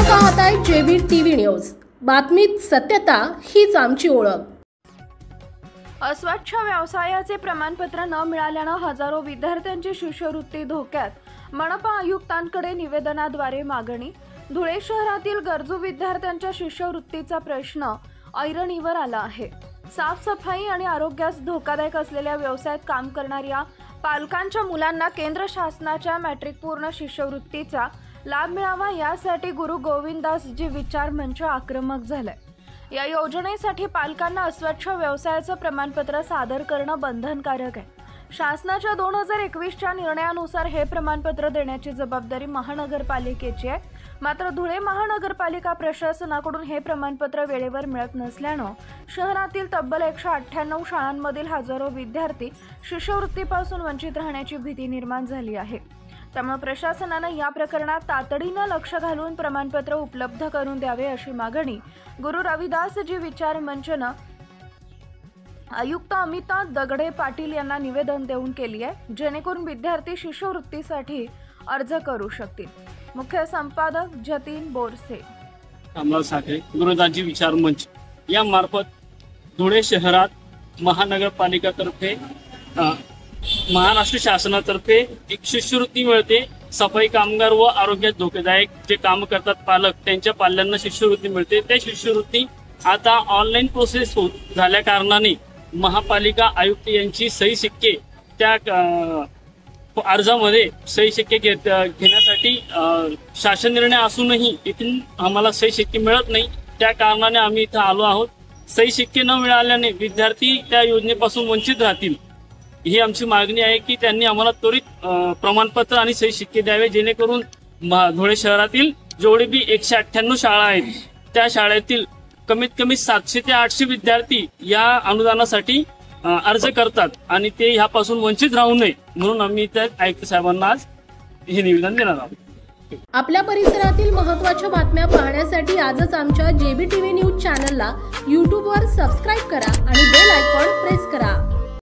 पाहताय JB TV news. बातमीत सत्यता हीच आमची ओळख। अस्वच्छ व्यवसायाचे प्रमाणपत्र न मिळाल्याने हजारो विद्यार्थ्यांची शिष्यवृत्ती धोक्यात। मनपा आयुक्तांकडे निवेदनाद्वारे मागणी। धुळे शहरातील गरजू विद्यार्थ्यांच्या शिष्यवृत्तीचा प्रश्न ऐरणीवर आला आहे। साफसफाई आणि आरोग्यास धोकादायक असलेल्या व्यवसायात काम करणाऱ्या पालकांच्या मुलांना केंद्र शासनाच्या मॅट्रिक पूर्ण शिष्यवृत्तीचा लाभ मिळावा यासाठी गुरु गोविंददासजी विचार मंच आक्रमक झालाय। या योजनेसाठी पालकांना अस्वच्छ व्यवसायाचं प्रमाणपत्र सादर करणं बंधनकारक आहे। शासनाच्या 2021च्या निर्णयानुसार हे प्रमाणपत्र देण्याची जबाबदारी महानगरपालिकेची आहे। मात्र धुळे महानगरपालिका प्रशासनाकडून हे प्रमाणपत्र वेळेवर मिळत नसल्यानं शहरातील तब्बल 198 शाळांमधील हजारो विद्यार्थी शिष्यवृत्तीपासून वंचित राहण्याची भीती निर्माण झाली आहे। त्यामुळे प्रशासनाने या प्रकरणात तातडीने लक्ष घालून प्रमाणपत्र उपलब्ध करून द्यावे अशी मागणी गुरु रविदासजी विचार मंचने आयुक्त अमिता दगडे पाटील यांना निवेदन देऊन केली आहे, जेणेकरून विद्यार्थी शिष्यवृत्तीसाठी अर्ज करू शकतील। मुख्य संपादक जतीन बोरसे, गुरुदासजी विचार मंच या मार्फत धुळे शहरात महानगरपालिकातर्फे महाराष्ट्र शासनातर्फे एक शिष्यवृत्ती मिळते। सफाई कामगार व आरोग्यात धोकादायक जे काम करतात पालक त्यांच्या पाल्यांना शिष्यवृत्ती मिळते। त्या शिष्यवृत्ती आता ऑनलाईन प्रोसेस झाल्या कारणाने महापालिका आयुक्त यांची सही शिक्के त्या अर्जामध्ये सही शिक्के घेण्यासाठी शासन निर्णय असूनही इथून आम्हाला सही शिक्के मिळत नाही। त्या कारणाने आम्ही इथं आलो आहोत। सही शिक्के न मिळाल्याने विद्यार्थी त्या योजनेपासून वंचित राहतील ही आमची मागणी आहे की त्यांनी आम्हाला त्वरित प्रमाणपत्र आणि सही शिक्के द्यावे, जेणेकरून धुळे शहरातील जेवढे बी 198 शाळा आहेत त्या शाळेतील कमीत कमी 700 ते 800 विद्यार्थी या अनुदानासाठी अर्ज करतात आणि ते ह्यापासून वंचित राहू नये म्हणून आम्ही त्या आयुक्त साहेबांना आज हे निवेदन देणार आहोत। आपल्या परिसरातील महत्त्वाच्या बातम्या पाहण्यासाठी आजच आमच्या जेबी टीव्ही न्यूज चॅनलला YouTube वर सबस्क्राइब करा आणि बेल आयकॉन प्रेस करा।